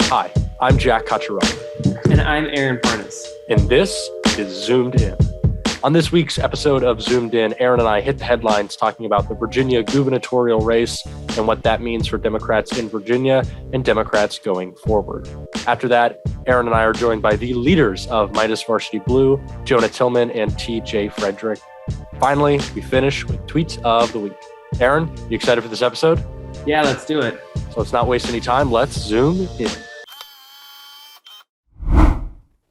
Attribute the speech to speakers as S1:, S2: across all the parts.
S1: Hi, I'm Jack Cacciarella.
S2: And I'm Aaron Parnas.
S1: And this is Zoomed In. On this week's episode of Zoomed In, Aaron and I hit the headlines talking about the Virginia gubernatorial race and what that means for Democrats in Virginia and Democrats going forward. After that, Aaron and I are joined by the leaders of Meidas Varsity Blue, Jonah, Tillman, and TJ Fredrick. Finally, we finish with tweets of the week. Aaron, you excited for this episode?
S2: Yeah, let's do it.
S1: So let's not waste any time. Let's zoom in.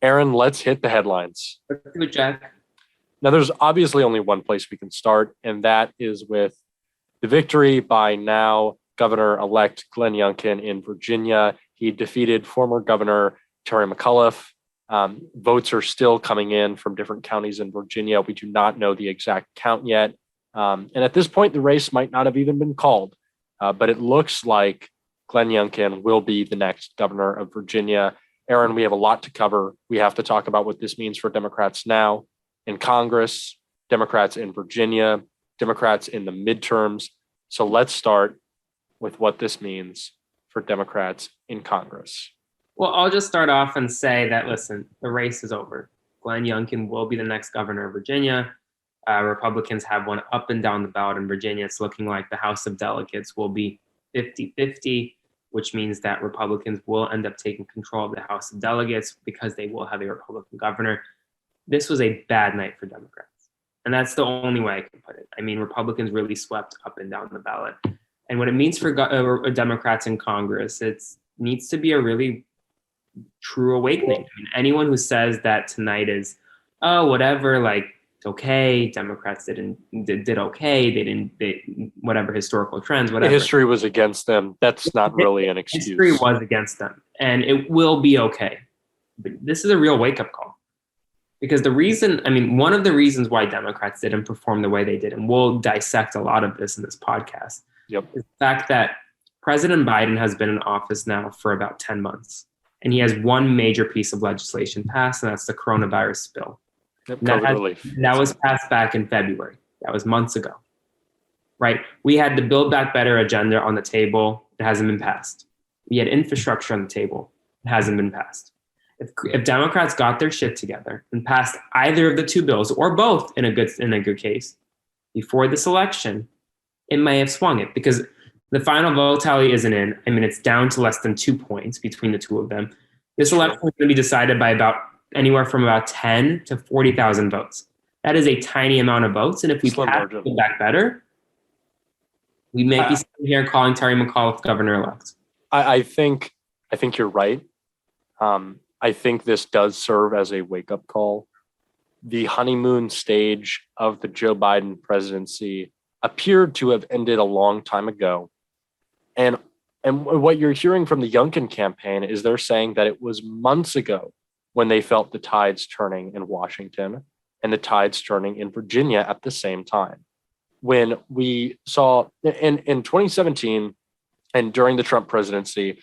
S1: Aaron, let's hit the headlines.
S2: Let's do it, Jack.
S1: Now, there's obviously only one place we can start, and that is with the victory by now Governor-elect Glenn Youngkin in Virginia. He defeated former Governor Terry McAuliffe. Votes are still coming in from different counties in Virginia. We do not know the exact count yet. And at this point, the race might not have even been called. But it looks like Glenn Youngkin will be the next governor of Virginia. Aaron, we have a lot to cover. We have to talk about what this means for Democrats now in Congress, Democrats in Virginia, Democrats in the midterms. So let's start with what this means for Democrats in Congress.
S2: Well, I'll just start off and say that, listen, the race is over. Glenn Youngkin will be the next governor of Virginia. Republicans have one up and down the ballot in Virginia. It's looking like the House of Delegates will be 50-50, which means that Republicans will end up taking control of the House of Delegates because they will have a Republican governor. This was a bad night for Democrats. And that's the only way I can put it. I mean, Republicans really swept up and down the ballot. And what it means for Democrats in Congress, it needs to be a really true awakening. I mean, anyone who says that tonight is, oh, whatever, like, it's okay, Democrats did okay, they whatever historical trends, whatever.
S1: History was against them. That's not really an excuse.
S2: History was against them, and it will be okay. But this is a real wake-up call. Because one of the reasons why Democrats didn't perform the way they did, and we'll dissect a lot of this in this podcast, is the fact that President Biden has been in office now for about 10 months. And he has one major piece of legislation passed, and that's the coronavirus bill. That was passed back in February. That was months ago, right? We had the Build Back Better agenda on the table. It hasn't been passed. We had infrastructure on the table. It hasn't been passed. If Democrats got their shit together and passed either of the two bills or both in a good case before this election, it may have swung it because the final vote tally isn't in. I mean, it's down to less than 2 points between the two of them. This election is going to be decided by anywhere from about 10 to 40,000 votes. That is a tiny amount of votes. And if we pass Build Back Better, we may be sitting here calling Terry McAuliffe governor-elect.
S1: I think you're right. I think this does serve as a wake-up call. The honeymoon stage of the Joe Biden presidency appeared to have ended a long time ago. And what you're hearing from the Youngkin campaign is they're saying that it was months ago when they felt the tides turning in Washington and the tides turning in Virginia at the same time. When we saw in 2017 and during the Trump presidency,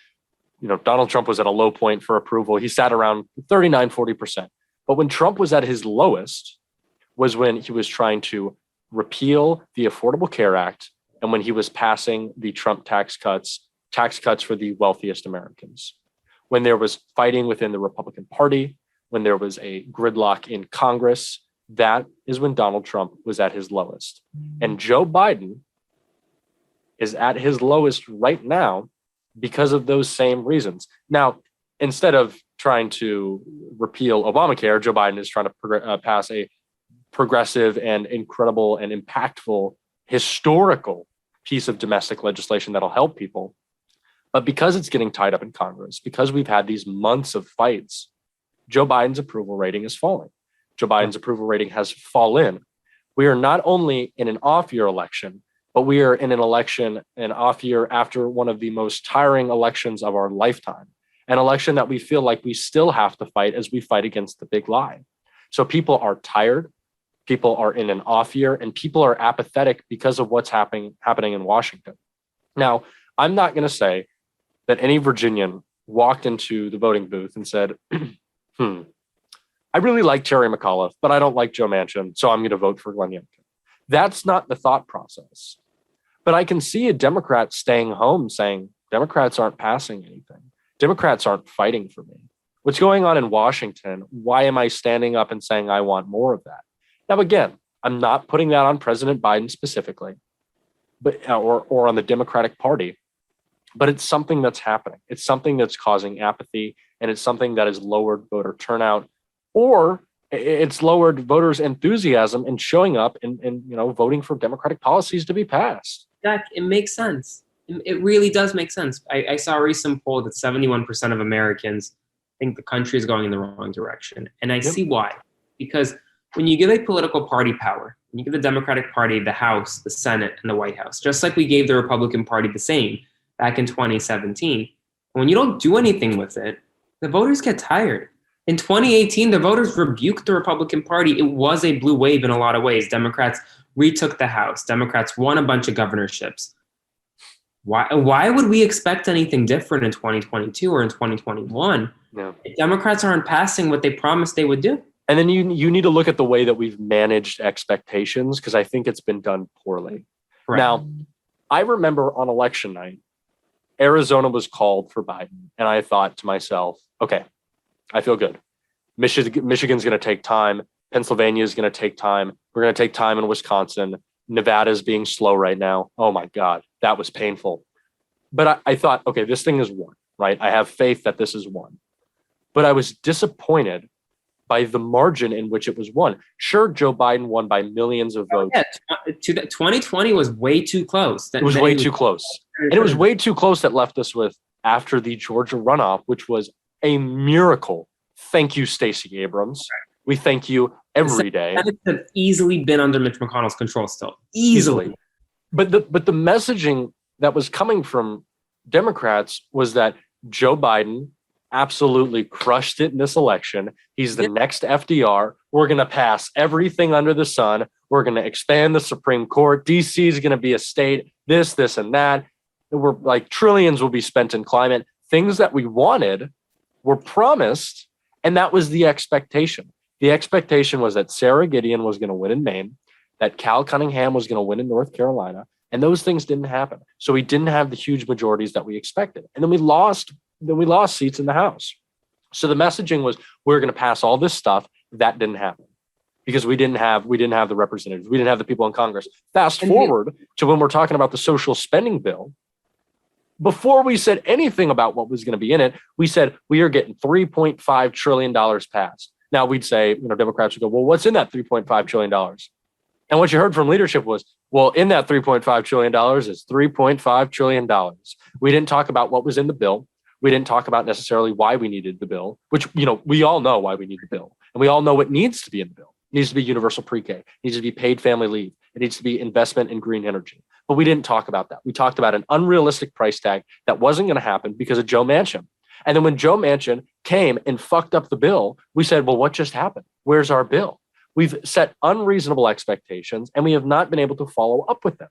S1: Donald Trump was at a low point for approval. He sat around 39, 40%. But when Trump was at his lowest was when he was trying to repeal the Affordable Care Act and when he was passing the Trump tax cuts for the wealthiest Americans. When there was fighting within the Republican Party, when there was a gridlock in Congress, that is when Donald Trump was at his lowest. And Joe Biden is at his lowest right now because of those same reasons. Now, instead of trying to repeal Obamacare, Joe Biden is trying to pass a progressive and incredible and impactful historical piece of domestic legislation that'll help people. But because it's getting tied up in Congress, because we've had these months of fights, Joe Biden's approval rating is falling. Joe Biden's approval rating has fallen. We are not only in an off-year election, but we are in an off year after one of the most tiring elections of our lifetime, an election that we feel like we still have to fight as we fight against the big lie. So people are tired, people are in an off year, and people are apathetic because of what's happening in Washington. Now, I'm not going to say that any Virginian walked into the voting booth and said, I really like Terry McAuliffe, but I don't like Joe Manchin, so I'm going to vote for Glenn Youngkin. That's not the thought process. But I can see a Democrat staying home saying, Democrats aren't passing anything. Democrats aren't fighting for me. What's going on in Washington? Why am I standing up and saying I want more of that? Now, again, I'm not putting that on President Biden specifically, but or on the Democratic Party, but it's something that's happening. It's something that's causing apathy, and it's something that has lowered voter turnout, or it's lowered voters' enthusiasm in showing up and voting for Democratic policies to be passed.
S2: Jack, it makes sense. It really does make sense. I saw a recent poll that 71% of Americans think the country is going in the wrong direction. And I see why. Because when you give a political party power, when you give the Democratic Party the House, the Senate, and the White House, just like we gave the Republican Party the same back in 2017, when you don't do anything with it, the voters get tired. In 2018, the voters rebuked the Republican Party. It was a blue wave in a lot of ways. Democrats retook the House. Democrats won a bunch of governorships. Why would we expect anything different in 2022 or in 2021?
S1: No.
S2: If Democrats aren't passing what they promised they would do.
S1: And then you need to look at the way that we've managed expectations, because I think it's been done poorly.
S2: Correct.
S1: Now, I remember on election night, Arizona was called for Biden, and I thought to myself, okay, I feel good. Michigan's going to take time. Pennsylvania is going to take time. We're going to take time in Wisconsin. Nevada's being slow right now. Oh my God, that was painful. But I thought, okay, this thing is won, right? I have faith that this is won. But I was disappointed by the margin in which it was won. Sure, Joe Biden won by millions of votes.
S2: Yeah, 2020 was way too close.
S1: It was way too close. And it was way too close that left us with, after the Georgia runoff, which was a miracle. Thank you, Stacey Abrams. We thank you every day.
S2: That could have easily been under Mitch McConnell's control still. Easily.
S1: But the messaging that was coming from Democrats was that Joe Biden absolutely crushed it in this election. He's the next FDR. We're going to pass everything under the sun. We're going to expand the Supreme Court. DC is going to be a state, this, and that. We're like, trillions will be spent in climate. Things that we wanted were promised, and that was the expectation. The expectation was that Sarah Gideon was going to win in Maine, that Cal Cunningham was going to win in North Carolina, and those things didn't happen. So we didn't have the huge majorities that we expected. And then we lost seats in the House. So the messaging was, we're going to pass all this stuff. That didn't happen because we didn't have the representatives. We didn't have the people in Congress. Fast forward to when we're talking about the social spending bill. Before we said anything about what was going to be in it, we said we are getting $3.5 trillion passed. Now we'd say, Democrats would go, well, what's in that $3.5 trillion? And what you heard from leadership was, well, in that $3.5 trillion is $3.5 trillion. We didn't talk about what was in the bill. We didn't talk about necessarily why we needed the bill, which, we all know why we need the bill. And we all know what needs to be in the bill. It needs to be universal pre-K. It needs to be paid family leave. It needs to be investment in green energy. But we didn't talk about that. We talked about an unrealistic price tag that wasn't going to happen because of Joe Manchin. And then when Joe Manchin came and fucked up the bill, we said, well, what just happened? Where's our bill? We've set unreasonable expectations, and we have not been able to follow up with them.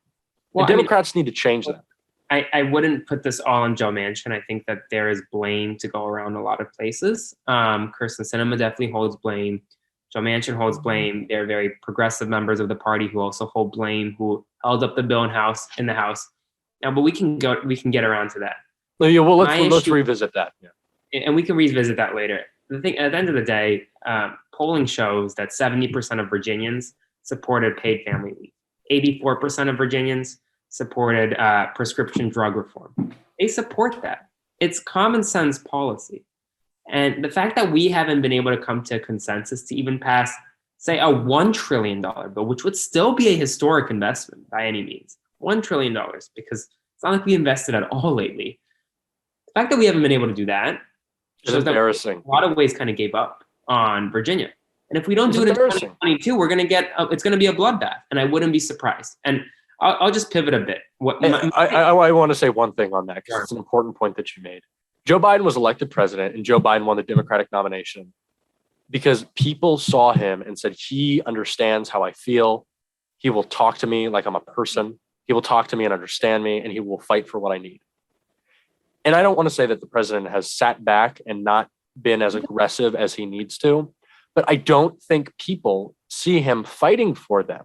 S1: Well, Democrats need to change that.
S2: I wouldn't put this all on Joe Manchin. I think that there is blame to go around a lot of places. Kyrsten Sinema definitely holds blame. Joe Manchin holds blame. They're very progressive members of the party who also hold blame, who held up the bill in the House. Now, but we can get around to that.
S1: Yeah, well, let's revisit that. Yeah.
S2: And we can revisit that later. The thing, at the end of the day, polling shows that 70% of Virginians supported paid family leave. 84% of Virginians supported prescription drug reform. They support that. It's common sense policy. And the fact that we haven't been able to come to a consensus to even pass, say, a $1 trillion bill, which would still be a historic investment by any means, $1 trillion, because it's not like we invested at all lately. The fact that we haven't been able to do that shows that
S1: embarrassing.
S2: In a lot of ways kind of gave up on Virginia. And if we don't do it in 2022, we're going to it's going to be a bloodbath, and I wouldn't be surprised. And I'll just pivot a bit.
S1: I want to say one thing on that, because it's an important point that you made. Joe Biden was elected president, and Joe Biden won the Democratic nomination because people saw him and said, he understands how I feel. He will talk to me like I'm a person. He will talk to me and understand me, and he will fight for what I need. And I don't want to say that the president has sat back and not been as aggressive as he needs to, but I don't think people see him fighting for them.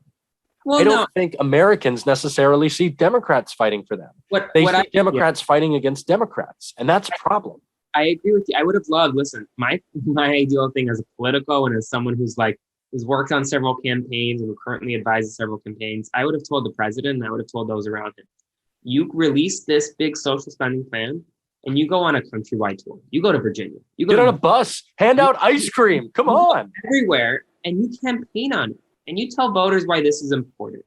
S1: Well, I don't think Americans necessarily see Democrats fighting for them. They see Democrats fighting against Democrats, and that's a problem.
S2: I agree with you. I would have loved, listen, my ideal thing as a politico and as someone who's worked on several campaigns and who currently advises several campaigns, I would have told the president and I would have told those around him, you release this big social spending plan and you go on a countrywide tour. You go to Virginia. You go
S1: Get on a bus, hand out ice cream. Come on.
S2: Everywhere, and you campaign on it. And you tell voters why this is important.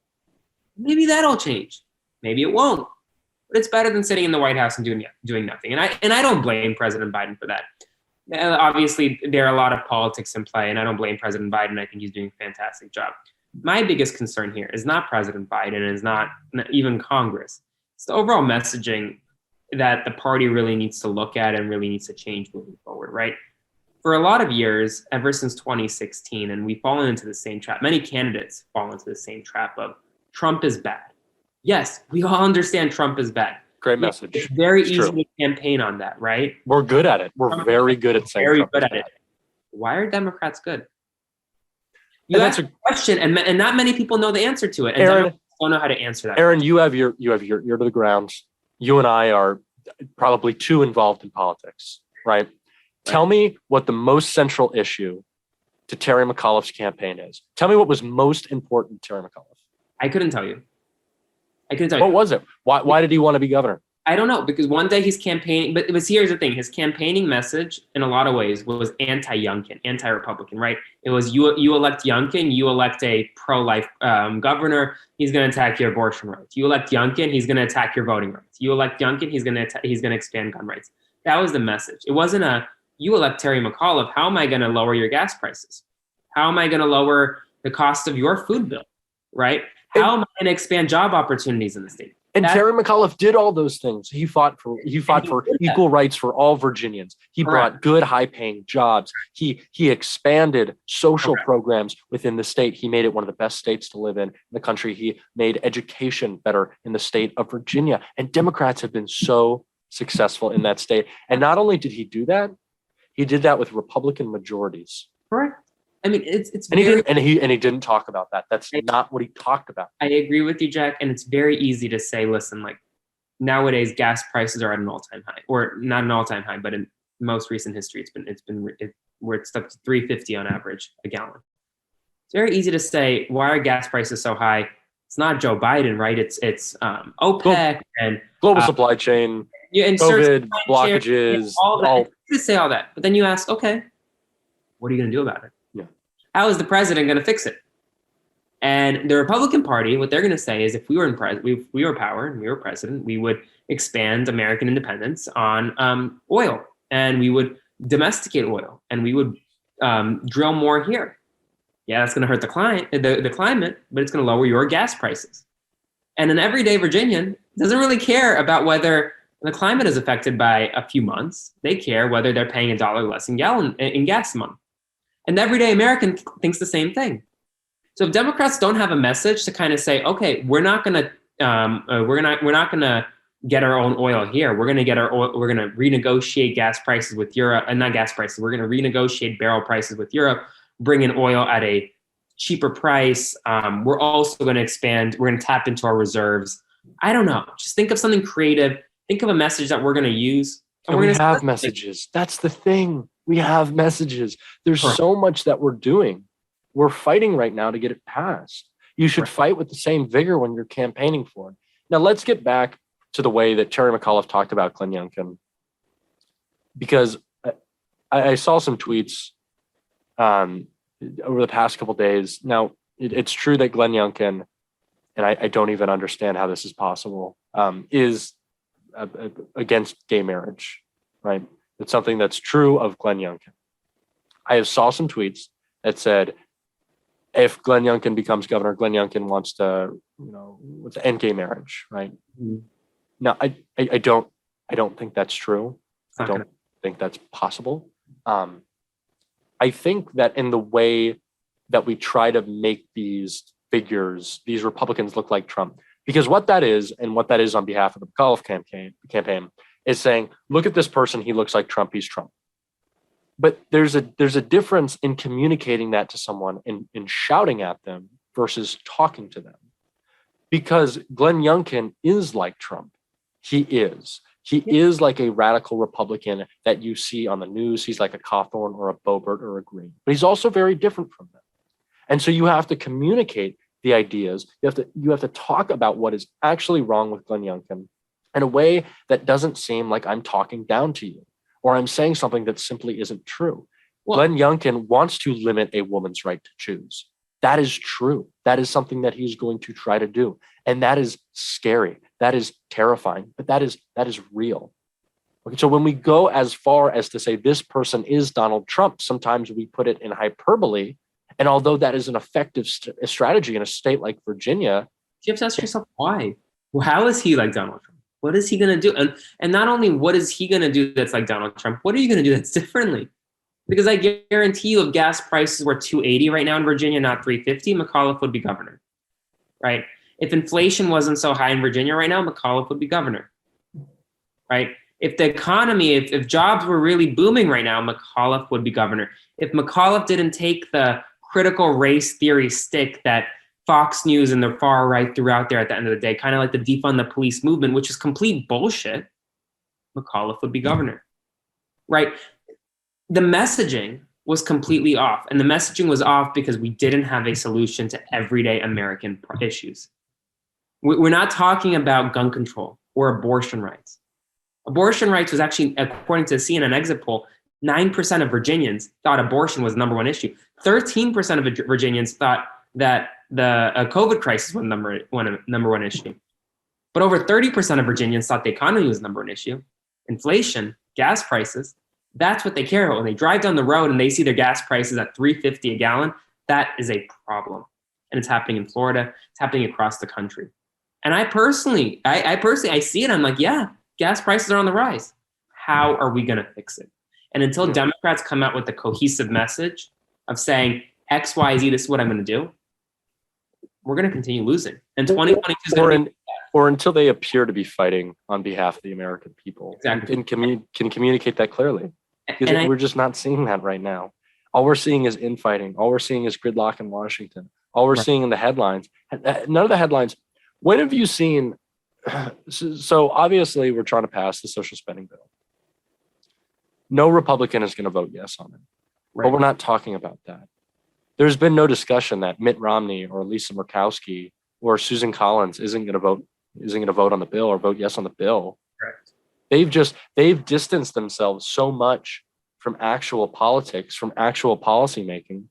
S2: Maybe that'll change. Maybe it won't. But it's better than sitting in the White House and doing nothing. And I don't blame President Biden for that. Obviously, there are a lot of politics in play, and I don't blame President Biden. I think he's doing a fantastic job. My biggest concern here is not President Biden, and is not even Congress. It's the overall messaging that the party really needs to look at and really needs to change moving forward, right? For a lot of years, ever since 2016, and we've fallen into the same trap, many candidates fall into the same trap of Trump is bad. Yes, we all understand Trump is bad.
S1: Great message.
S2: It's very easy to campaign on that, right?
S1: We're good at it. We're very good at saying
S2: very good at it. Why are Democrats good? You ask a question, and not many people know the answer to it. And
S1: Aaron,
S2: don't know how to answer that.
S1: Aaron, you have your ear to the ground. You and I are probably too involved in politics, right? Tell me what the most central issue to Terry McAuliffe's campaign is. Tell me what was most important to Terry McAuliffe.
S2: I couldn't tell you.
S1: What was it? Why did he want to be governor?
S2: I don't know, because one day he's campaigning, but here's the thing. His campaigning message in a lot of ways was anti-Youngkin, anti-Republican, right? It was you elect Youngkin, you elect a pro-life governor, he's going to attack your abortion rights. You elect Youngkin, he's going to attack your voting rights. You elect Youngkin, he's going to expand gun rights. That was the message. It wasn't you elect Terry McAuliffe, how am I going to lower your gas prices? How am I going to lower the cost of your food bill, right? How am I going to expand job opportunities in the state?
S1: And Terry McAuliffe did all those things. He fought for equal rights for all Virginians. He brought good, high-paying jobs. He expanded social programs within the state. He made it one of the best states to live in the country. He made education better in the state of Virginia. And Democrats have been so successful in that state. And not only did he do that, he did that with Republican majorities.
S2: Correct. I mean, it's
S1: he didn't talk about that. That's not what he talked about.
S2: I agree with you, Jack. And it's very easy to say, listen, like nowadays gas prices are at an all-time high, or not an all-time high, but in most recent history, it's up to $3.50 on average a gallon. It's very easy to say, why are gas prices so high? It's not Joe Biden, right? It's OPEC and
S1: global supply chain, COVID blockages,
S2: all that. You say all that, but then you ask, okay, what are you going to do about it? How is the president going to fix it? And the Republican Party, what they're going to say is, if we were in we were power and we were president, we would expand American independence on oil, and we would domesticate oil, and we would drill more here. Yeah, that's going to hurt the climate, but it's going to lower your gas prices. And an everyday Virginian doesn't really care about whether the climate is affected by a few months. They care whether they're paying $1 less in gas a month. And the everyday American thinks the same thing. So if Democrats don't have a message to kind of say, okay, we're not going to get our own oil here. We're going to renegotiate gas prices with Europe, and not gas prices. We're going to renegotiate barrel prices with Europe, bring in oil at a cheaper price. We're also going to expand. We're going to tap into our reserves. I don't know. Just think of something creative. Think of a message that we're going to use.
S1: And we have messages. That's the thing. We have messages. There's so much that we're doing. We're fighting right now to get it passed. You should fight with the same vigor when you're campaigning for it. Now, let's get back to the way that Terry McAuliffe talked about Glenn Youngkin, because I saw some tweets over the past couple of days. Now, it's true that Glenn Youngkin, and I don't even understand how this is possible, is against gay marriage, right? It's something that's true of Glenn Youngkin. I saw some tweets that said, if Glenn Youngkin becomes governor, Glenn Youngkin wants to, end gay marriage, right? Mm-hmm. No, I don't think that's true. I don't think that's possible. I think that in the way that we try to make these figures, these Republicans look like Trump, because what that is, and what that is on behalf of the McAuliffe campaign is saying, look at this person, he looks like Trump, he's Trump. But there's a difference in communicating that to someone, in shouting at them versus talking to them. Because Glenn Youngkin is like Trump. He is. He is like a radical Republican that you see on the news. He's like a Cawthorn or a Boebert or a Green, but he's also very different from them. And so you have to communicate the ideas. You have to talk about what is actually wrong with Glenn Youngkin in a way that doesn't seem like I'm talking down to you or I'm saying something that simply isn't true. Well, Glenn Youngkin wants to limit a woman's right to choose. That is true. That is something that he's going to try to do. And that is scary. That is terrifying, but that is real. Okay, so when we go as far as to say this person is Donald Trump, sometimes we put it in hyperbole. And although that is an effective strategy in a state like Virginia,
S2: you have to ask yourself why. Well, how is he like Donald Trump? What is he going to do? And not only what is he going to do that's like Donald Trump, what are you going to do that's differently? Because I guarantee you if gas prices were $2.80 right now in Virginia, not $3.50, McAuliffe would be governor, right? If inflation wasn't so high in Virginia right now, McAuliffe would be governor, right? If the economy, if jobs were really booming right now, McAuliffe would be governor. If McAuliffe didn't take the critical race theory stick that Fox News and the far right threw out there at the end of the day, kind of like the defund the police movement, which is complete bullshit, McAuliffe would be governor, right? The messaging was completely off. And the messaging was off because we didn't have a solution to everyday American issues. We're not talking about gun control or abortion rights. Abortion rights was actually, according to the CNN exit poll, 9% of Virginians thought abortion was the number one issue. 13% of Virginians thought that the COVID crisis was number one issue. But over 30% of Virginians thought the economy was the number one issue. Inflation, gas prices, that's what they care about. When they drive down the road and they see their gas prices at $3.50 a gallon, that is a problem. And it's happening in Florida. It's happening across the country. And I personally see it. I'm like, yeah, gas prices are on the rise. How are we going to fix it? And until Democrats come out with a cohesive message of saying X, Y, Z, this is what I'm going to do, we're going to continue losing. And 2022 is going to be
S1: or until they appear to be fighting on behalf of the American people.
S2: Exactly.
S1: And can communicate that clearly. Because we're just not seeing that right now. All we're seeing is infighting. All we're seeing is gridlock in Washington. All we're seeing in the headlines. None of the headlines. When have you seen? So obviously we're trying to pass the social spending bill. No Republican is going to vote yes on it. Right. But we're not talking about that. There's been no discussion that Mitt Romney or Lisa Murkowski or Susan Collins isn't going to vote on the bill or vote yes on the bill.
S2: Correct.
S1: They've distanced themselves so much from actual politics, from actual policy making,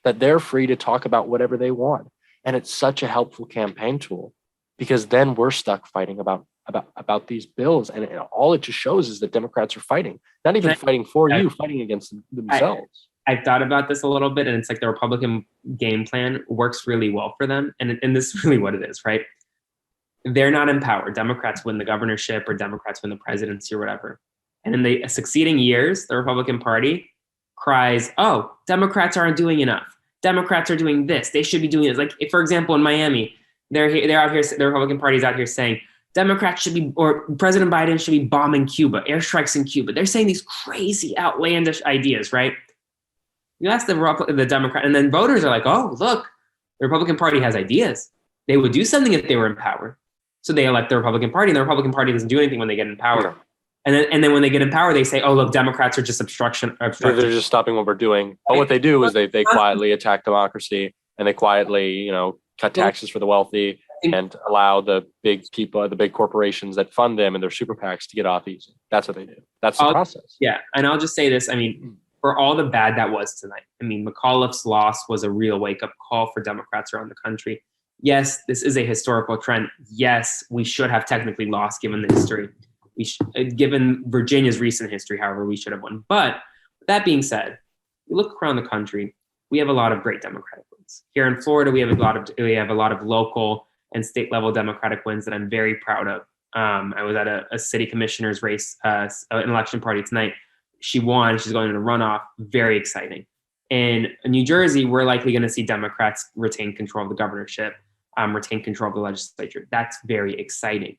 S1: that they're free to talk about whatever they want. And it's such a helpful campaign tool because then we're stuck fighting about these bills. And all it just shows is that Democrats are fighting, not even fighting for you, fighting against themselves.
S2: I've thought about this a little bit, and it's like the Republican game plan works really well for them. And this is really what it is, right? They're not in power. Democrats win the governorship or Democrats win the presidency or whatever. And in the succeeding years, the Republican Party cries, oh, Democrats aren't doing enough. Democrats are doing this. They should be doing this. Like, for example, in Miami, they're out here, the Republican Party is out here saying Democrats should be, or President Biden should be bombing Cuba, airstrikes in Cuba. They're saying these crazy, outlandish ideas, right? You ask the Democrat, and then voters are like, oh, look, the Republican Party has ideas. They would do something if they were in power. So they elect the Republican Party, and the Republican Party doesn't do anything when they get in power. And then when they get in power, they say, oh, look, Democrats are just obstruction.
S1: They're just stopping what we're doing. But what they do is they quietly attack democracy, and they quietly, cut taxes for the wealthy and allow the big people, the big corporations that fund them and their super PACs to get off easy. That's what they do. That's the process.
S2: Yeah. And I'll just say this. I mean, for all the bad that was tonight, I mean, McAuliffe's loss was a real wake-up call for Democrats around the country. Yes, this is a historical trend. Yes, we should have technically lost given the history. Given Virginia's recent history, however, we should have won. But that being said, we look around the country, we have a lot of great Democratic wins. Here in Florida, we have a lot of local and state level Democratic wins that I'm very proud of. I was at a city commissioner's race, an election party tonight. She won. She's going in a runoff. Very exciting. In New Jersey, we're likely going to see Democrats retain control of the governorship, retain control of the legislature. That's very exciting.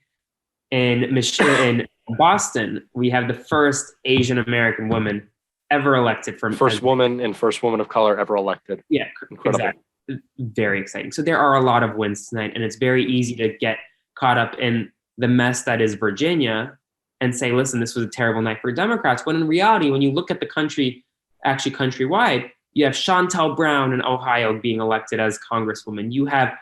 S2: In Boston, we have the first Asian American woman ever elected from
S1: first woman of color ever elected.
S2: Yeah,
S1: incredible.
S2: Exactly. Very exciting. So there are a lot of wins tonight, and it's very easy to get caught up in the mess that is Virginia and say, listen, this was a terrible night for Democrats. When in reality, when you look at the country, actually countrywide, you have Chantel Brown in Ohio being elected as Congresswoman. You have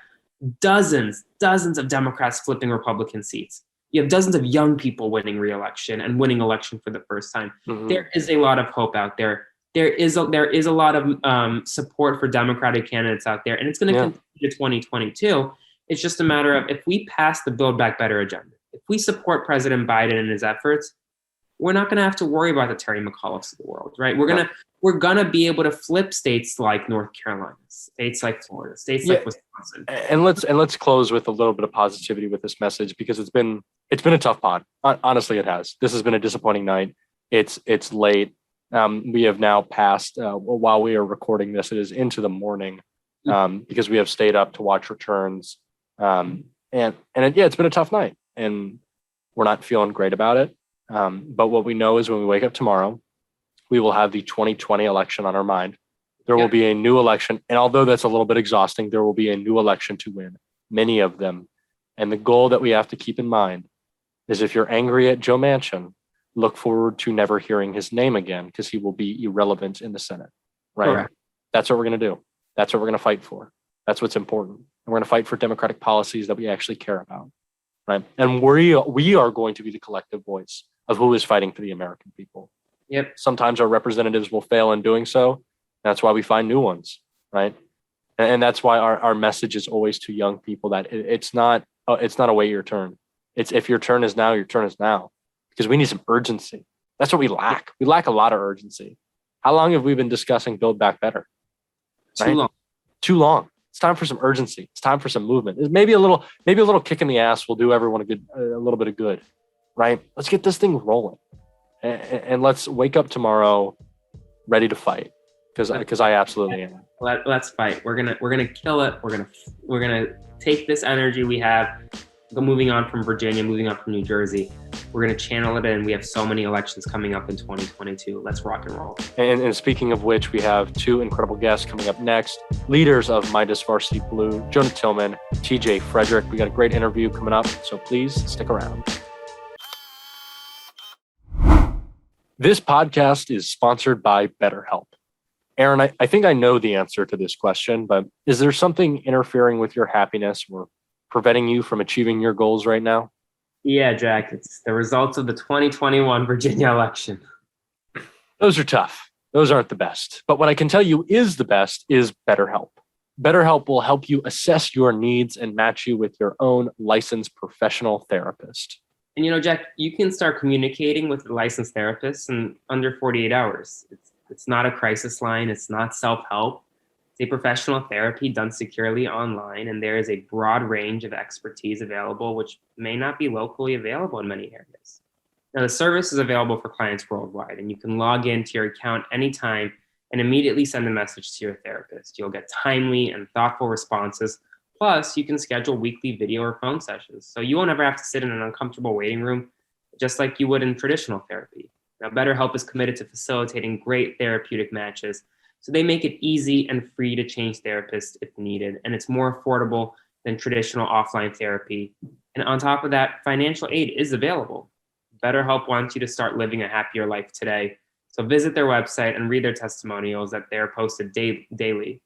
S2: dozens of Democrats flipping Republican seats. You have dozens of young people winning re-election and winning election for the first time.
S1: Mhm.
S2: There is a lot of hope out there. There is a lot of support for Democratic candidates out there, and it's going to continue to 2022. It's just a matter of, if we pass the Build Back Better agenda, if we support President Biden and his efforts, we're not going to have to worry about the Terry McAuliffes of the world, right? We're gonna be able to flip states like North Carolina, states like Florida, states like Wisconsin.
S1: And let's close with a little bit of positivity with this message, because it's been a tough pod. Honestly, it has. This has been a disappointing night. It's late. We have now passed, while we are recording this, it is into the morning, because we have stayed up to watch returns. It's been a tough night, and we're not feeling great about it. But what we know is, when we wake up tomorrow, we will have the 2020 election on our mind. There will be a new election. And although that's a little bit exhausting, there will be a new election to win, many of them. And the goal that we have to keep in mind is, if you're angry at Joe Manchin, look forward to never hearing his name again, because he will be irrelevant in the Senate, right? Correct. That's what we're going to do. That's what we're going to fight for. That's what's important. And we're going to fight for democratic policies that we actually care about, right? And we are going to be the collective voice of who is fighting for the American people.
S2: Yep.
S1: Sometimes our representatives will fail in doing so. That's why we find new ones, right? And that's why our message is always to young people that it's not a wait your turn. It's, if your turn is now, your turn is now, because we need some urgency. That's what we lack. We lack a lot of urgency. How long have we been discussing Build Back Better? Right? Too long. It's time for some urgency. It's time for some movement. Maybe a little kick in the ass will do everyone a little bit of good, right? Let's get this thing rolling. And let's wake up tomorrow ready to fight, because I absolutely am.
S2: Let's fight. We're gonna kill it. We're gonna take this energy we have, moving on from Virginia, moving on from New Jersey. We're gonna channel it in. We have so many elections coming up in 2022. Let's rock and roll.
S1: And speaking of which, we have two incredible guests coming up next. Leaders of Meidas Varsity Blue, Jonah Tillman, TJ Fredrick. We got a great interview coming up, so please stick around. This podcast is sponsored by BetterHelp. Aaron, I think I know the answer to this question, but is there something interfering with your happiness or preventing you from achieving your goals right now?
S2: Yeah, Jack, it's the results of the 2021 Virginia election.
S1: Those are tough. Those aren't the best. But what I can tell you is the best is BetterHelp. BetterHelp will help you assess your needs and match you with your own licensed professional therapist.
S2: And Jack, you can start communicating with a licensed therapist in under 48 hours. It's not a crisis line. It's not self-help. It's a professional therapy done securely online, and there is a broad range of expertise available, which may not be locally available in many areas. Now, the service is available for clients worldwide, and you can log into your account anytime and immediately send a message to your therapist. You'll get timely and thoughtful responses. Plus, you can schedule weekly video or phone sessions, so you won't ever have to sit in an uncomfortable waiting room, just like you would in traditional therapy. Now, BetterHelp is committed to facilitating great therapeutic matches, so they make it easy and free to change therapists if needed, and it's more affordable than traditional offline therapy. And on top of that, financial aid is available. BetterHelp wants you to start living a happier life today, so visit their website and read their testimonials that they're posted daily.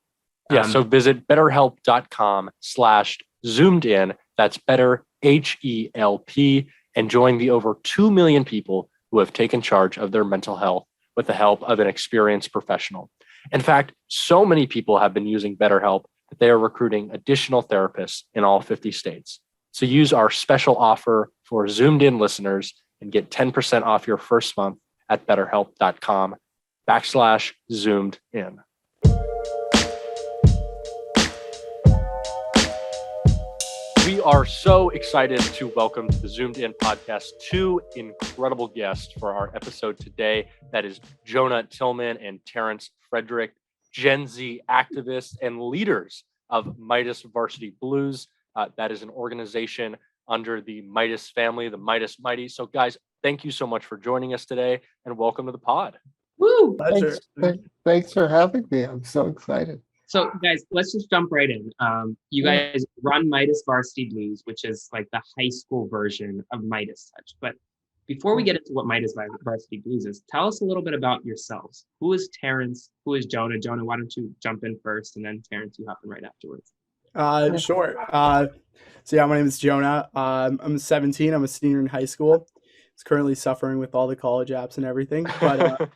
S1: Yeah, so visit betterhelp.com/zoomed in. That's better, HELP, and join the over 2 million people who have taken charge of their mental health with the help of an experienced professional. In fact, so many people have been using BetterHelp that they are recruiting additional therapists in all 50 states. So use our special offer for Zoomed In listeners and get 10% off your first month at betterhelp.com/zoomed in. We are so excited to welcome to the Zoomed In podcast two incredible guests for our episode today. That is Jonah Tillman and Terrance Fredrick, Gen Z activists and leaders of Meidas Varsity Blues. That is an organization under the Meidas family, the Meidas Mighty. So guys, thank you so much for joining us today and welcome to the pod.
S2: Woo!
S3: Thanks for having me. I'm so excited.
S2: So guys, let's just jump right in. You guys run Meidas Varsity Blues, which is like the high school version of MeidasTouch. But Before we get into what Meidas Varsity Blues is, tell us a little bit about yourselves. Who is Terrance? Who is Jonah? Jonah, why don't you jump in first, and then Terrance, you hop in right afterwards.
S3: Sure.
S4: So yeah, my name is Jonah. I'm 17. I'm a senior in high school. It's currently suffering with all the college apps and everything. But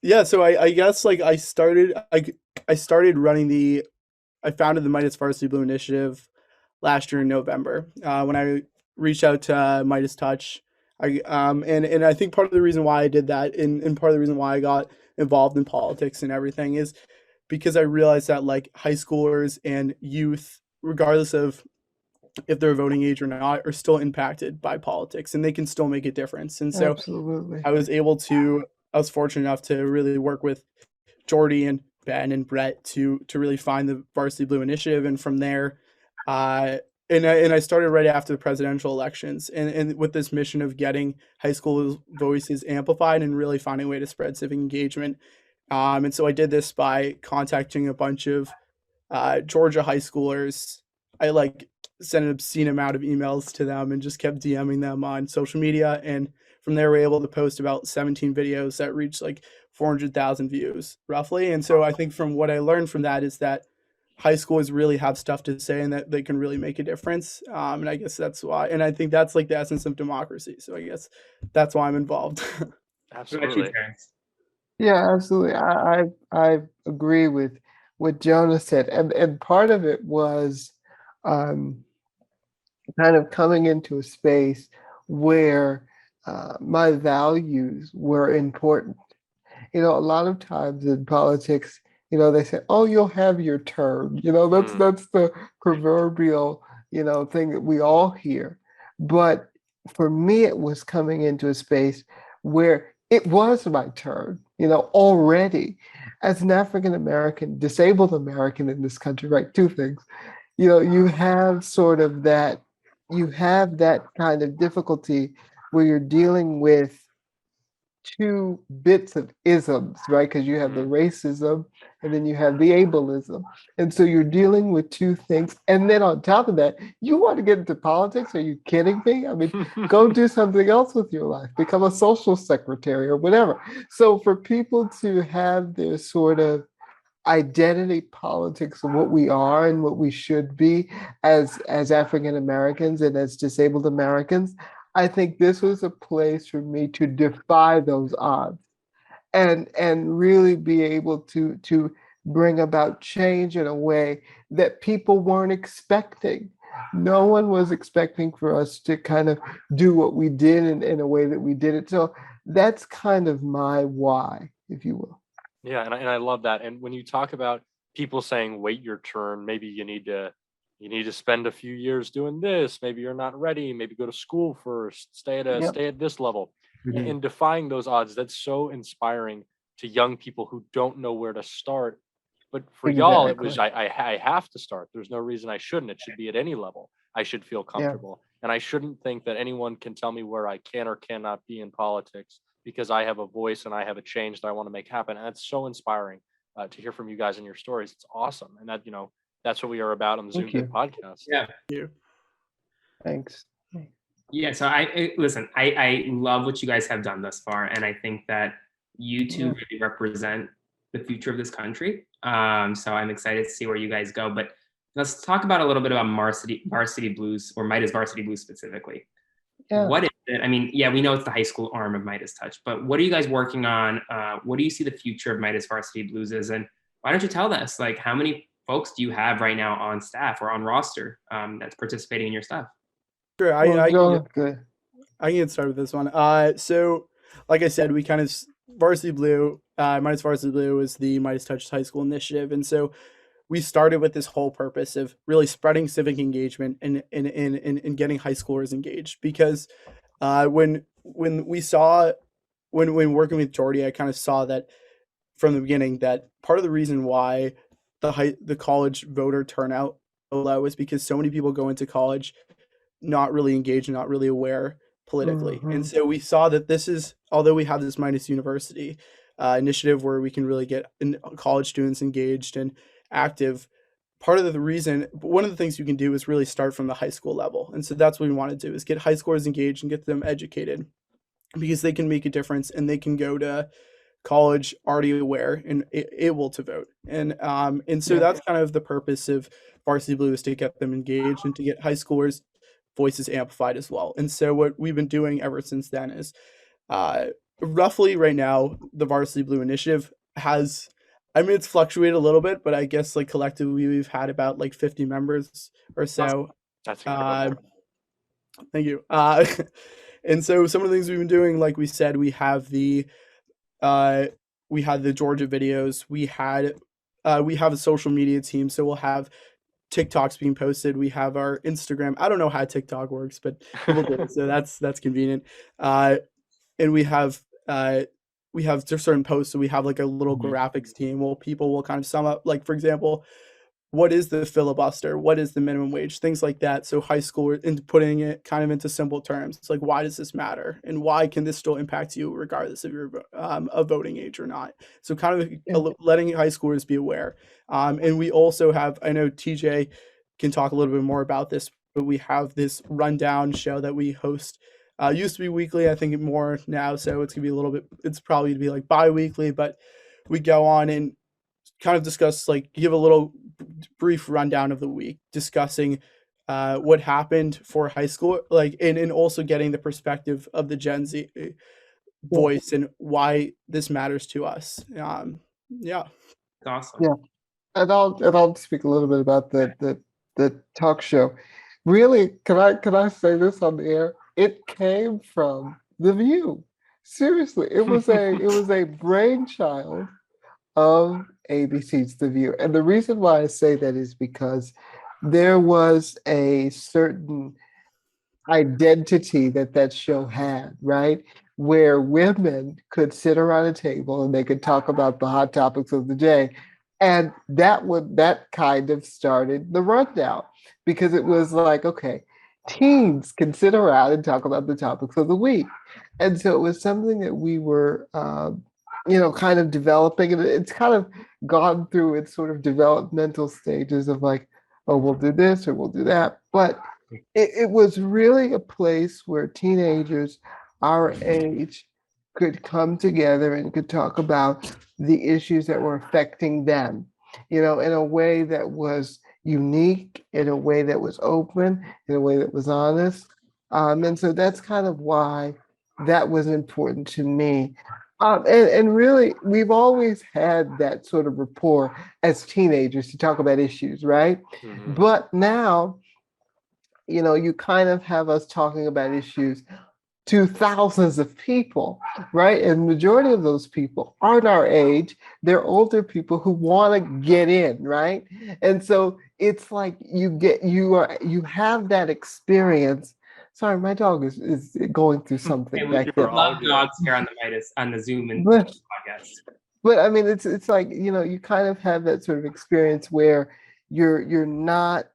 S4: yeah. So I guess like I started running I founded the Meidas Varsity Blue initiative last year in November when I reached out to MeidasTouch. And I think part of the reason why I did that and part of the reason why I got involved in politics and everything is because I realized that like high schoolers and youth, regardless of if they're voting age or not, are still impacted by politics and they can still make a difference. And so
S3: Absolutely.
S4: I was fortunate enough to really work with Jordy and Ben and Brett to really find the Varsity Blue initiative. And from there, and I started right after the presidential elections and with this mission of getting high school voices amplified and really finding a way to spread civic engagement. And so I did this by contacting a bunch of Georgia high schoolers. I like sent an obscene amount of emails to them and just kept DMing them on social media. And from there, we were able to post about 17 videos that reached like 400,000 views roughly. And so I think from what I learned from that is that high schoolers really have stuff to say and that they can really make a difference. And I guess that's why, and I think that's like the essence of democracy. So I guess that's why I'm involved.
S1: Absolutely.
S3: Yeah, absolutely. I agree with what Jonah said, and part of it was kind of coming into a space where my values were important. A lot of times in politics, they say, "Oh, you'll have your term." That's the proverbial thing that we all hear. But for me, it was coming into a space where it was my turn, already as an African American, disabled American in this country, right? Two things. You have sort of that, you have that kind of difficulty where you're dealing with two bits of isms, right? Because you have the racism and then you have the ableism. And so you're dealing with two things. And then on top of that, you want to get into politics? Are you kidding me? I mean, go do something else with your life, become a social secretary or whatever. So for people to have this sort of identity politics of what we are and what we should be as African Americans and as disabled Americans, I think this was a place for me to defy those odds and really be able to bring about change in a way that people weren't expecting. No one was expecting for us to kind of do what we did in a way that we did it. So that's kind of my why, if you will.
S1: Yeah, and I love that. And when you talk about people saying, "Wait your turn," maybe you need to spend a few years doing this. Maybe you're not ready. Maybe go to school first. Stay at this level. In defying those odds, that's so inspiring to young people who don't know where to start. But for y'all, it was I have to start. There's no reason I shouldn't. It should be at any level. I should feel comfortable, and I shouldn't think that anyone can tell me where I can or cannot be in politics because I have a voice and I have a change that I want to make happen. And that's so inspiring to hear from you guys and your stories. It's awesome, and that that's what we are about on the Zoom Good podcast.
S2: Yeah.
S4: Thank you.
S3: Thanks.
S2: Yeah. So listen, I love what you guys have done thus far. And I think that you two really represent the future of this country. So I'm excited to see where you guys go, but let's talk about a little bit about Varsity Blues or Meidas Varsity Blues specifically. Yeah. What is it? I mean, yeah, we know it's the high school arm of MeidasTouch, but what are you guys working on? What do you see the future of Meidas Varsity Blues is? And why don't you tell us, like, how many folks do you have right now on staff or on roster that's participating in your stuff?
S4: Sure, I can get started with this one. So, like I said, we kind of Varsity Blue, Meidas Varsity Blue is the MeidasTouch High School initiative, and so we started with this whole purpose of really spreading civic engagement and getting high schoolers engaged. Because when working with Jordy, I kind of saw that from the beginning that part of the reason why the college voter turnout low is because so many people go into college not really engaged and not really aware politically. And so we saw that this is, although we have this Meidas University initiative where we can really get college students engaged and active, part of the reason, one of the things you can do is really start from the high school level. And so that's what we want to do, is get high schoolers engaged and get them educated, because they can make a difference and they can go to college already aware and able to vote. And so that's kind of the purpose of Varsity Blue, is to get them engaged and to get high schoolers' voices amplified as well. And so what we've been doing ever since then is, roughly right now, the Varsity Blue initiative has, I mean, it's fluctuated a little bit, but I guess like collectively we've had about like 50 members or so.
S1: That's incredible.
S4: Thank you. And so some of the things we've been doing, like we said, we had the Georgia videos. We have a social media team, so we'll have TikToks being posted. We have our Instagram. I don't know how TikTok works, but people do, so that's convenient. And we have just certain posts. So we have like a little graphics team. Well, people will kind of sum up, like, for example, what is the filibuster? What is the minimum wage? Things like that. So high school, and putting it kind of into simple terms. It's like, why does this matter? And why can this still impact you regardless of your of voting age or not? So kind of letting high schoolers be aware. And we also have, I know TJ can talk a little bit more about this, but we have this rundown show that we host. Used to be weekly, I think more now. So it's probably to be like bi-weekly, but we go on and kind of discuss, like, give a little brief rundown of the week, discussing what happened for high school, like, and also getting the perspective of the Gen Z voice and why this matters to us. Yeah.
S2: It's awesome.
S3: Yeah. And I'll speak a little bit about the talk show. Really, can I say this on the air? It came from The View. Seriously, it was a brainchild of ABC's The View. And the reason why I say that is because there was a certain identity that show had, right? Where women could sit around a table and they could talk about the hot topics of the day. And that kind of started the rundown, because it was like, okay, teens can sit around and talk about the topics of the week. And so it was something that we were kind of developing, and it's kind of gone through its sort of developmental stages of like, oh, we'll do this or we'll do that. But it was really a place where teenagers our age could come together and could talk about the issues that were affecting them, in a way that was unique, in a way that was open, in a way that was honest. And so that's kind of why that was important to me. And really, we've always had that sort of rapport as teenagers to talk about issues, right?
S1: Mhm.
S3: But now, you kind of have us talking about issues to thousands of people, right? And majority of those people aren't our age. They're older people who want to get in, right? And so it's like you have that experience. Sorry, my dog is going through something
S2: Hey, we
S3: back there.
S2: love dogs here on the Zoom and
S3: But-
S2: podcast.
S3: But I mean, it's like, you kind of have that sort of experience where you're not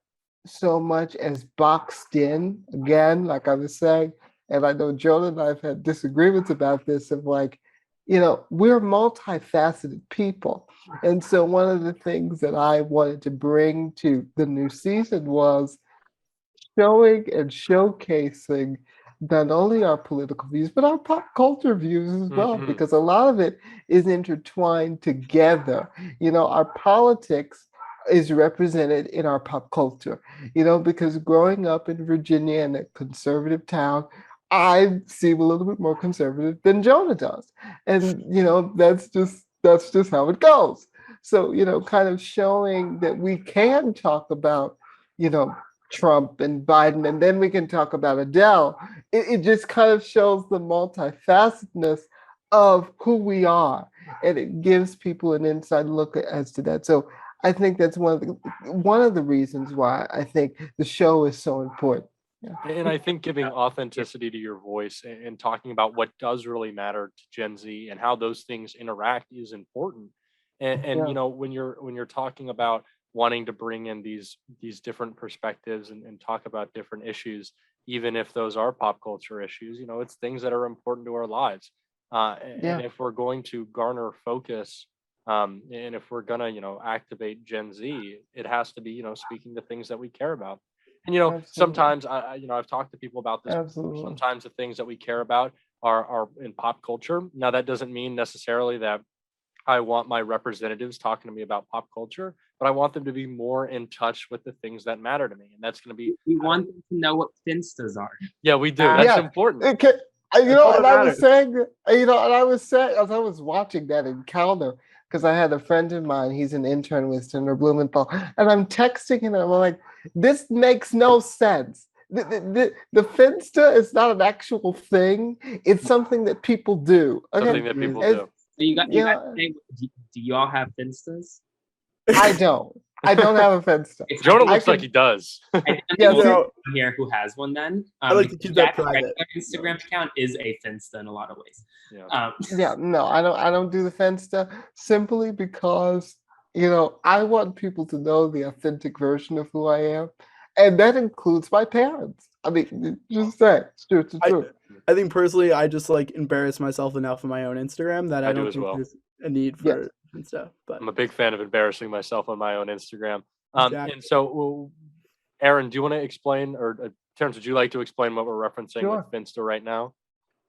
S3: so much as boxed in, again, like I was saying. And I know Jonah and I have had disagreements about this, of like, we're multifaceted people. And so one of the things that I wanted to bring to the new season was showing and showcasing not only our political views, but our pop culture views as well,
S1: Mhm.
S3: because a lot of it is intertwined together. Our politics is represented in our pop culture, because growing up in Virginia, in a conservative town, I seem a little bit more conservative than Jonah does. And, that's just how it goes. So, kind of showing that we can talk about, Trump and Biden, and then we can talk about Adele. It just kind of shows the multifacetedness of who we are, and it gives people an inside look as to that. So I think that's one of the reasons why I think the show is so important. Yeah.
S1: And I think giving authenticity to your voice and talking about what does really matter to Gen Z and how those things interact is important. And
S3: Yeah.
S1: when you're talking about wanting to bring in these different perspectives and talk about different issues, even if those are pop culture issues, it's things that are important to our lives. And
S3: Yeah.
S1: if we're going to garner focus And if we're gonna, activate Gen Z, it has to be, speaking to things that we care about. And
S3: Absolutely.
S1: sometimes I've talked to people about this.
S3: Absolutely.
S1: Sometimes the things that we care about are in pop culture. Now that doesn't mean necessarily that I want my representatives talking to me about pop culture, but I want them to be more in touch with the things that matter to me, and that's going to be.
S2: We want them to know what Finsters are.
S1: Yeah, we do. That's
S3: Yeah.
S1: important.
S3: Okay.
S1: That's all
S3: And
S1: that
S3: I was saying, and I was saying as I was watching that encounter, because I had a friend of mine, he's an intern with Senator Blumenthal, and I'm texting him, and I'm like, this makes no sense. The Finsta is not an actual thing. It's something that people do. Okay?
S1: Something that people
S3: It's-
S1: do.
S2: So you got
S3: Yeah.
S2: do you all have Finsters?
S3: I don't. I don't have a Finsta.
S1: Jonah
S3: I
S1: looks like
S3: can-
S1: he does.
S3: Yeah,
S4: so-
S2: here who has one then.
S4: I like to
S2: because
S4: keep that
S2: Jack's
S4: private.
S2: regular Instagram account is a Finsta in a lot of ways.
S1: Yeah.
S3: Yeah, no, I don't do the Finsta simply because, I want people to know the authentic version of who I am. And that includes my parents. I mean, just say, it's true, it's true.
S4: I think personally, I just like embarrass myself enough on my own Instagram that
S1: I
S4: I
S1: do
S4: don't
S1: as
S4: think
S1: well.
S4: there's a need
S3: Yeah.
S4: for and stuff. But
S1: I'm a big fan of embarrassing myself on my own Instagram.
S4: Exactly.
S1: And so, Aaron, do you want to explain, or Terrance, would you like to explain what we're referencing
S3: Sure.
S1: with Finster right now?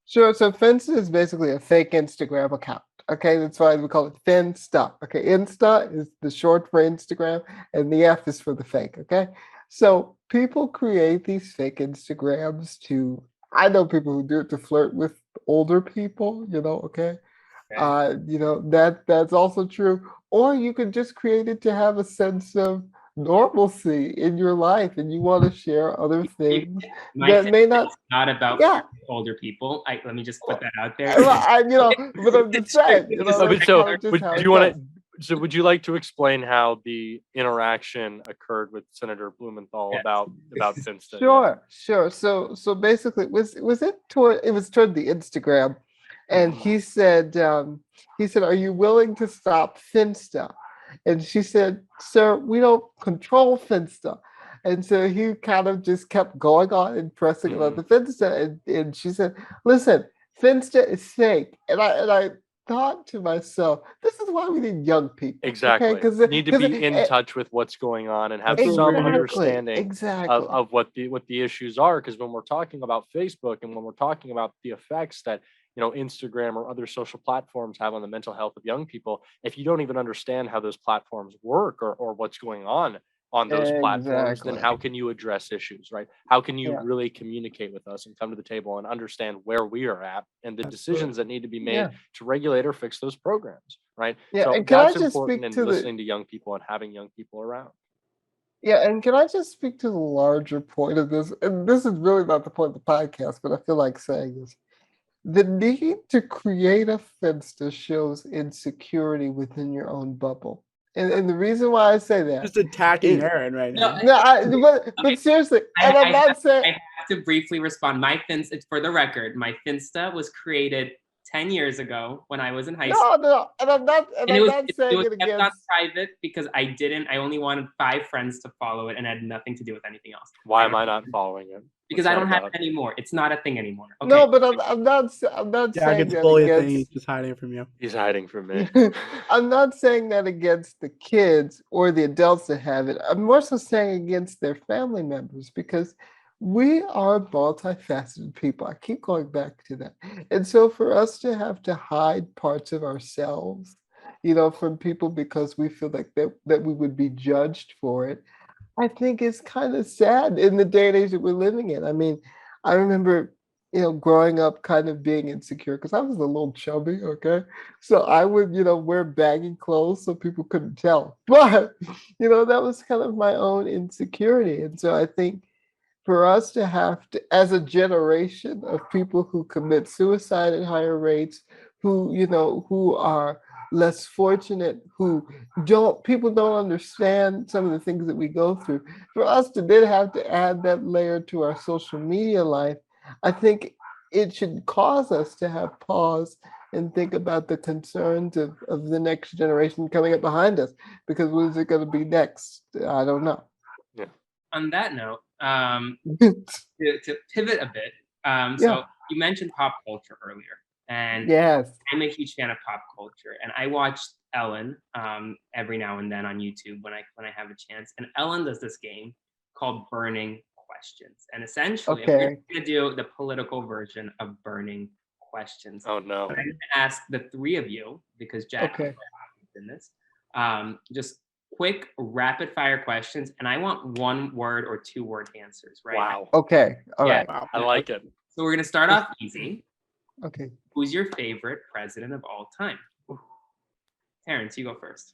S3: Sure, so Finsta is basically a fake Instagram account. Okay, that's why we call it Finsta. Okay, Insta is the short for Instagram, and the F is for the fake. Okay, so people create these fake Instagrams to. I know people who do it to flirt with older people. Okay. That's also true. Or you could just create it to have a sense of normalcy in your life, and you want to share other things
S2: My
S3: that may
S2: Finsta
S3: not.
S2: is not about
S3: Yeah.
S2: older people. Let me just put that out there.
S3: But I'm just saying.
S1: Do you want to? So, would you like to explain how the interaction occurred with Senator Blumenthal
S2: Yes.
S1: about Finsta?
S3: Sure. So basically, it was toward the Instagram, and he said, "Are you willing to stop Finsta?" And she said, "Sir, we don't control Finsta." And so he kind of just kept going on and pressing about the Finsta, and she said, "Listen, Finsta is fake." And I thought to myself, this is why we need young people.
S1: Exactly.
S3: Okay?
S1: You need to be in touch with what's going on and have some understanding of what the issues are. Because when we're talking about Facebook and when we're talking about the effects that Instagram or other social platforms have on the mental health of young people, if you don't even understand how those platforms work or what's going on those platforms, then how can you address issues, right? How can you really communicate with us and come to the table and understand where we are at and the decisions that need to be made to regulate or fix those programs, right?
S3: Yeah,
S1: so
S3: and can I
S1: that's
S3: just
S1: important
S3: speak
S1: in
S3: to
S1: listening to young people and having young people around.
S3: Yeah, and can I just speak to the larger point of this? And this is really not the point of the podcast, but I feel like saying this. The need to create a Finsta shows insecurity within your own bubble. And the reason why I say that
S4: just attacking Aaron right now.
S3: but seriously, and I'm not saying
S2: I have to briefly respond. My Finsta, it's for the record, my Finsta was created 10 years ago when I was in high school.
S3: No, and I'm not saying it
S2: kept on
S3: against
S2: private because I only wanted 5 friends to follow it and had nothing to do with anything else.
S1: Why am I not following it?
S2: Because I don't have it anymore. It's not a thing anymore. Okay.
S3: No, but I'm not saying that against.
S4: He's just hiding from you.
S1: He's hiding from me.
S3: I'm not saying that against the kids or the adults that have it. I'm more so saying against their family members because we are multifaceted people. I keep going back to that. And so for us to have to hide parts of ourselves, from people because we feel like that we would be judged for it, I think it's kind of sad in the day and age that we're living in. I mean, I remember, growing up kind of being insecure because I was a little chubby, okay? So I would, wear baggy clothes so people couldn't tell. But, that was kind of my own insecurity. And so I think for us to have to, as a generation of people who commit suicide at higher rates, who are less fortunate, people don't understand some of the things that we go through. For us to then have to add that layer to our social media life, I think it should cause us to have pause and think about the concerns of the next generation coming up behind us, because what is it going to be next? I don't know.
S1: Yeah.
S2: On that note, to pivot a bit, so you mentioned pop culture earlier. And
S3: yes,
S2: I'm a huge fan of pop culture, and I watched Ellen every now and then on YouTube when I have a chance. And Ellen does this game called Burning Questions. And essentially, we're
S3: Okay.
S2: going to do the political version of Burning Questions.
S1: Oh no.
S2: I'm going to ask the three of you, because Jack
S3: Okay.
S2: is in this, just quick rapid fire questions. And I want 1 word or 2 word answers, right?
S1: Wow.
S3: Okay. All
S2: Yeah.
S3: right.
S4: Wow.
S1: I like it.
S2: So we're going to start off easy.
S3: Okay.
S2: Who's your favorite president of all time? Terrance, you go first.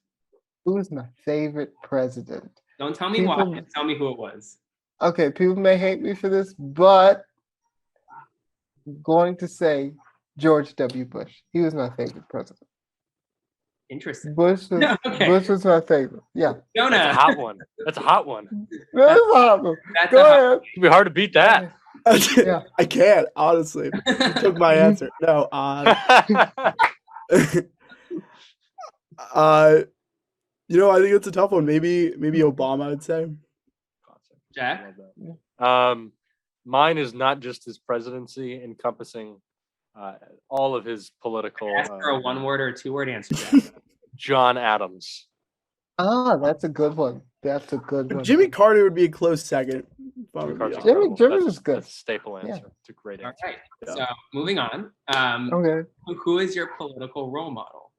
S3: Who's my favorite president?
S2: Don't tell me why.
S3: People-
S2: Just tell me who it was.
S3: Okay, people may hate me for this, but I'm going to say George W. Bush. He was my favorite president.
S2: Interesting.
S3: Bush was,
S2: Okay.
S3: Bush was my favorite. Yeah.
S2: Jonah.
S1: That's a hot one. That's a hot one.
S3: That is a hot one.
S2: That's
S3: Go
S2: a hot-
S3: ahead.
S1: It'd be hard to beat that.
S3: Yeah.
S4: I can't, honestly. You took my answer. No, I think it's a tough one. Maybe Obama, I'd say.
S2: Jack?
S1: Mine is not just his presidency, encompassing all of his political.
S2: Ask for a 1 word or a 2 word answer, Jack.
S1: John Adams.
S3: Ah, that's a good one. That's a good one.
S4: Jimmy Carter would be a close second. if I'm
S1: Jimmy
S4: gonna be
S1: Carter's
S4: honest.
S3: Jimmy-
S1: incredible.
S3: Jimmy
S1: That's-
S3: was good.
S1: That's a staple
S3: Yeah.
S1: answer. It's a great
S2: All
S1: answer.
S2: right.
S4: Yeah.
S2: So moving on.
S3: Okay.
S2: Who is your political role model?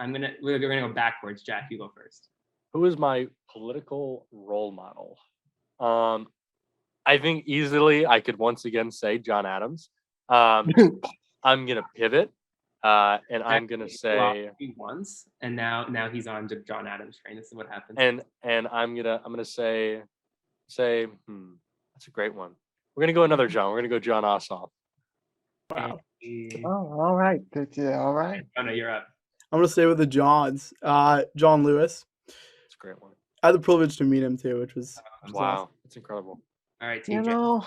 S2: We're gonna go backwards. Jack, you go first.
S1: Who is my political role model? I think easily I could once again say John Adams. I'm gonna pivot, and I'm gonna say,
S2: once, and now he's on to John Adams' train. This is what happens.
S1: and I'm gonna say, that's a great one. We're gonna go another John. We're gonna go John Ossoff.
S4: Wow.
S3: Oh, all right. All right.
S2: Jonah, you're up.
S4: I'm gonna stay with the Johns. John Lewis.
S1: It's a great one.
S4: I had the privilege to meet him too, which was
S1: Wow, it's incredible.
S2: All right,
S3: You
S2: TJ.
S3: know,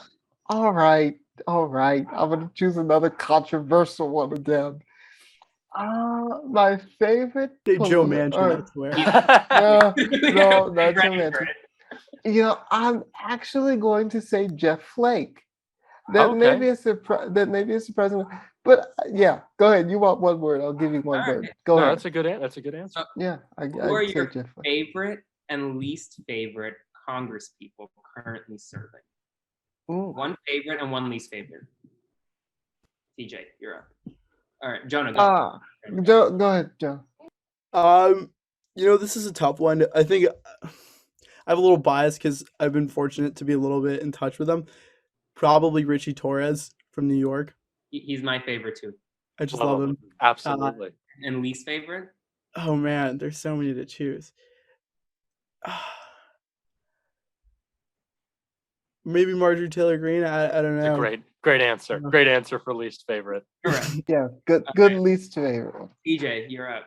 S3: all right. All right. I'm going to choose another controversial one again. My favorite.
S4: Joe
S3: poli-
S4: Manchin, I swear.
S3: No, not Joe
S2: Ready for
S3: Manchin.
S2: it.
S3: You know, I'm actually going to say Jeff Flake. That
S1: Okay.
S3: maybe it's a surprising, but yeah, go ahead. You want 1 word? I'll give you 1
S2: All
S3: word.
S2: right.
S3: Go
S1: No,
S3: ahead.
S1: that's a good. That's a good answer.
S3: Yeah,
S2: Who are
S3: I'd say
S2: your
S3: Jeff Flake.
S2: favorite and least favorite Congress people currently serving?
S3: Ooh.
S2: 1 favorite and 1 least favorite. TJ, you're up. All right, Jonah, go.
S3: Joe, go ahead, Joe.
S4: This is a tough one. I think I have a little bias because I've been fortunate to be a little bit in touch with them. Probably Richie Torres from New York.
S2: He's my favorite too.
S4: I just love him.
S1: Absolutely.
S2: And least favorite?
S4: Oh man, there's so many to choose. Maybe Marjorie Taylor Greene. I don't
S1: It's
S4: know.
S1: a great answer. Great answer for least favorite.
S2: Correct.
S3: Yeah, good
S2: Okay.
S3: least favorite one.
S2: TJ, you're up.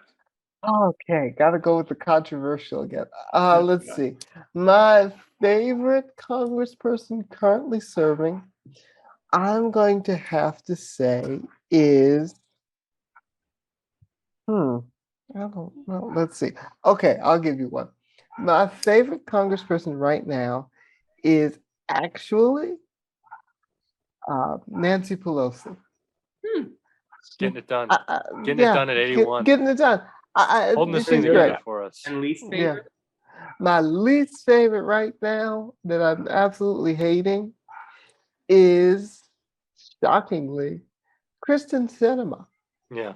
S3: Okay, gotta go with the controversial again. Let's see. My favorite congressperson currently serving, I'm going to have to say is I don't know. Let's see. Okay, I'll give you one. My favorite congressperson right now is actually Nancy Pelosi.
S1: Getting it done.
S3: Getting
S1: it done at 81.
S3: Getting it done.
S1: Holding this
S3: she's
S1: thing
S3: great.
S1: together for us.
S2: And least
S3: Yeah.
S2: favorite?
S3: My least favorite right now that I'm absolutely hating is, shockingly, Kristen Sinema.
S1: Yeah.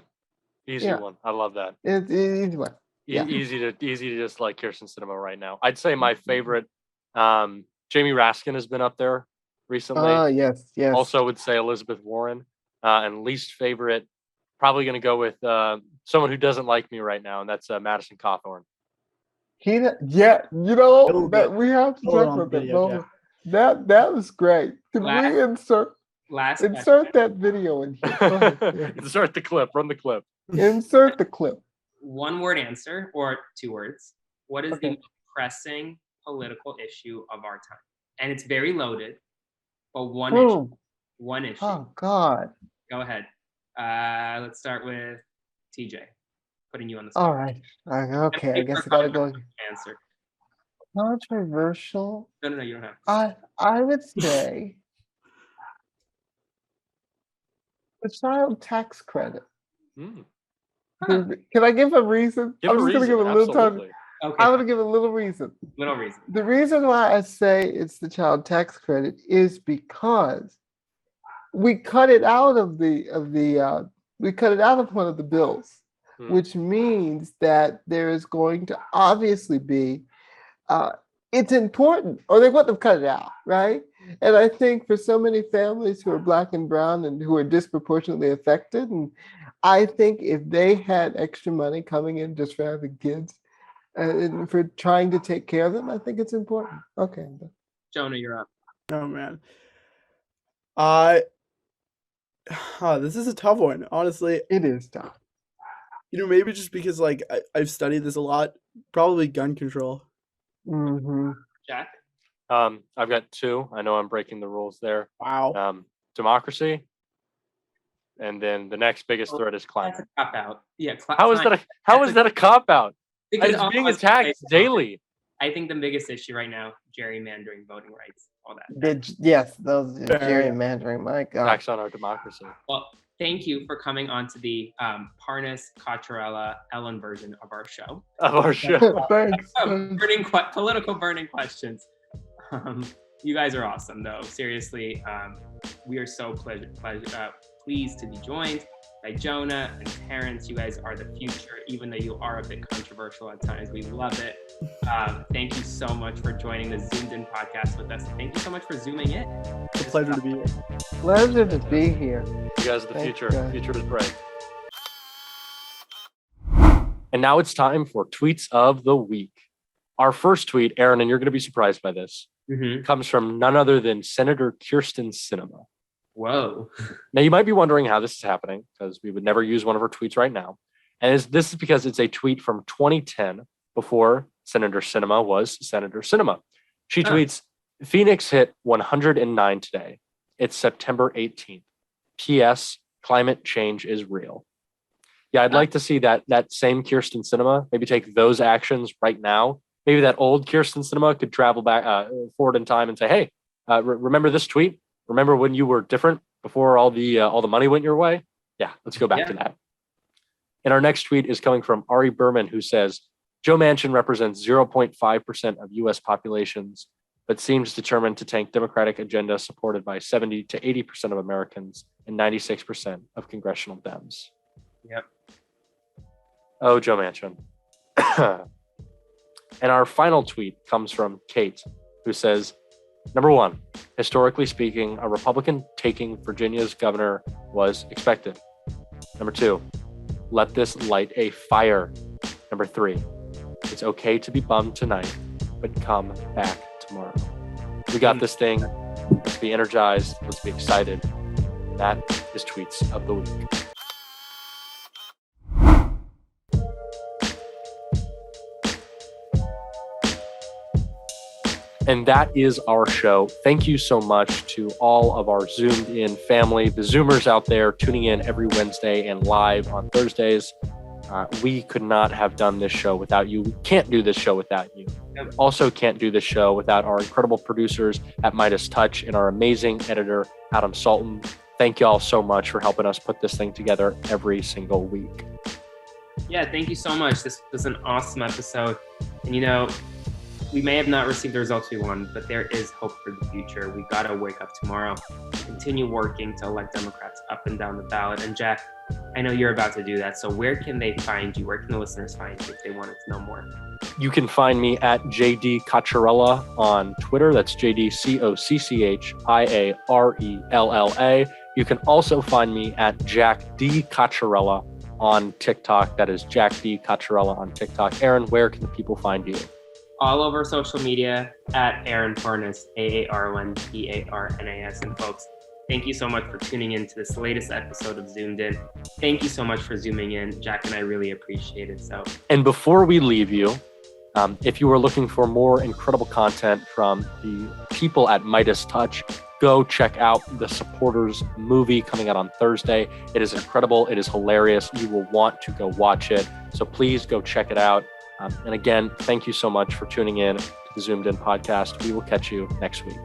S1: Easy
S3: Yeah.
S1: one. I love that.
S3: It's easy one. Yeah.
S1: Easy to just like Kirsten Cinema right now. I'd say my favorite, Jamie Raskin has been up there recently.
S3: Yes.
S1: Also would say Elizabeth Warren. And least favorite, probably going to go with someone who doesn't like me right now, and that's Madison Cawthorn.
S3: We have to
S4: Hold
S3: talk
S4: on
S3: about
S4: the
S3: that
S4: video,
S3: moment. That was great. Can
S2: Last-
S3: we insert
S2: Last
S3: that video in here? Go ahead. Yeah.
S1: Insert the clip. Run the clip.
S3: Insert the clip.
S2: 1 word answer or 2 words. What is the
S3: Okay.
S2: most pressing political issue of our time? And it's very loaded, but one issue.
S3: Boom.
S2: One issue.
S3: Oh God.
S2: Go ahead. Let's start with TJ. Putting you on the spot.
S3: All right. Okay. I guess I gotta go.
S2: Answer.
S3: Controversial.
S2: No, you don't have.
S3: I would say the child tax credit.
S1: Mm.
S3: Can I give a reason?
S1: Give
S3: I'm
S1: a
S3: just going to
S1: reason.
S3: give a little time.
S1: Absolutely.
S2: Okay.
S3: I'm going to give a little reason.
S2: Little reason.
S3: The reason why I say it's the child tax credit is because we cut it out of we cut it out of one of the bills, which means that there is going to obviously be it's important, or they wouldn't have cut it out, right? And I think for so many families who are Black and brown and who are disproportionately affected, and I think if they had extra money coming in just for having kids and for trying to take care of them, I think it's important. Okay.
S2: Jonah, you're up.
S4: Oh man. This is a tough one, honestly.
S3: It is tough.
S4: Maybe just because like I've studied this a lot. Probably gun control.
S3: Mm-hmm.
S2: Jack?
S1: I've got two. I know I'm breaking the rules there.
S4: Wow.
S1: Democracy. And then the next biggest threat is climate.
S2: That's a cop out. Yeah.
S1: How is that a cop out?
S2: Because
S1: It's being attacked daily.
S2: I think the biggest issue right now, gerrymandering, voting rights, all that.
S3: Yes, those
S4: Fair.
S3: gerrymandering. My God.
S1: Attacks on our democracy.
S2: Well, thank you for coming on to the Parnas Cottarella Ellen version of our show.
S3: Thanks.
S2: Political burning questions. You guys are awesome, though. Seriously, we are so pleased to be joined by Jonah and Terrance. You guys are the future, even though you are a bit controversial at times. We love it. Thank you so much for joining the Zoomed In podcast with us. Thank you so much for zooming in.
S4: It's a pleasure to be here.
S3: Pleasure to be here.
S1: You guys are the
S3: Thanks,
S1: future.
S3: guys.
S1: Future is bright. And now it's time for tweets of the week. Our first tweet, Aaron, and you're going to be surprised by this, comes from none other than Senator Kyrsten Sinema.
S2: Whoa.
S1: Now, you might be wondering how this is happening, because we would never use one of her tweets right now. And this is because it's a tweet from 2010, before Senator Sinema was Senator Sinema. She tweets, Phoenix hit 109 today. It's September 18th. P.S. Climate change is real. Yeah, I'd like to see that same Kyrsten Sinema maybe take those actions right now. Maybe that old Kyrsten Sinema could travel back forward in time and say, hey, remember this tweet? Remember when you were different before all the money went your way? Yeah, let's go back to that. And our next tweet is coming from Ari Berman, who says, Joe Manchin represents 0.5% of U.S. populations, but seems determined to tank Democratic agenda supported by 70 to 80% of Americans and 96% of congressional Dems.
S2: Yep.
S1: Oh, Joe Manchin. And our final tweet comes from Kate, who says, number one, historically speaking, a Republican taking Virginia's governor was expected. Number two, let this light a fire. Number three, it's okay to be bummed tonight, but come back tomorrow. We got this thing. Let's be energized. Let's be excited. That is Tweets of the Week. And that is our show. Thank you so much to all of our Zoomed In family, the Zoomers out there tuning in every Wednesday and live on Thursdays. We could not have done this show without you. We can't do this show without you. We also can't do this show without our incredible producers at MeidasTouch and our amazing editor, Adam Salton. Thank you all so much for helping us put this thing together every single week.
S2: Yeah, thank you so much. This was an awesome episode. And we may have not received the results we want, but there is hope for the future. We got to wake up tomorrow, continue working to elect Democrats up and down the ballot. And Jack, I know you're about to do that. So where can they find you? Where can the listeners find you if they wanted to know more?
S1: You can find me at JD Cocciarella on Twitter. That's JDCocciarella. You can also find me at Jack D. Cocciarella on TikTok. That is Jack D. Cocciarella on TikTok. Aaron, where can the people find you?
S2: All over social media at Aaron Parnas, AARNPARNAS. And folks, thank you so much for tuning in to this latest episode of Zoomed In. Thank you so much for zooming in. Jack and I really appreciate it.
S1: And before we leave you, if you are looking for more incredible content from the people at MeidasTouch, go check out the Supporters movie coming out on Thursday. It is incredible. It is hilarious. You will want to go watch it. So please go check it out. And again, thank you so much for tuning in to the Zoomed In podcast. We will catch you next week.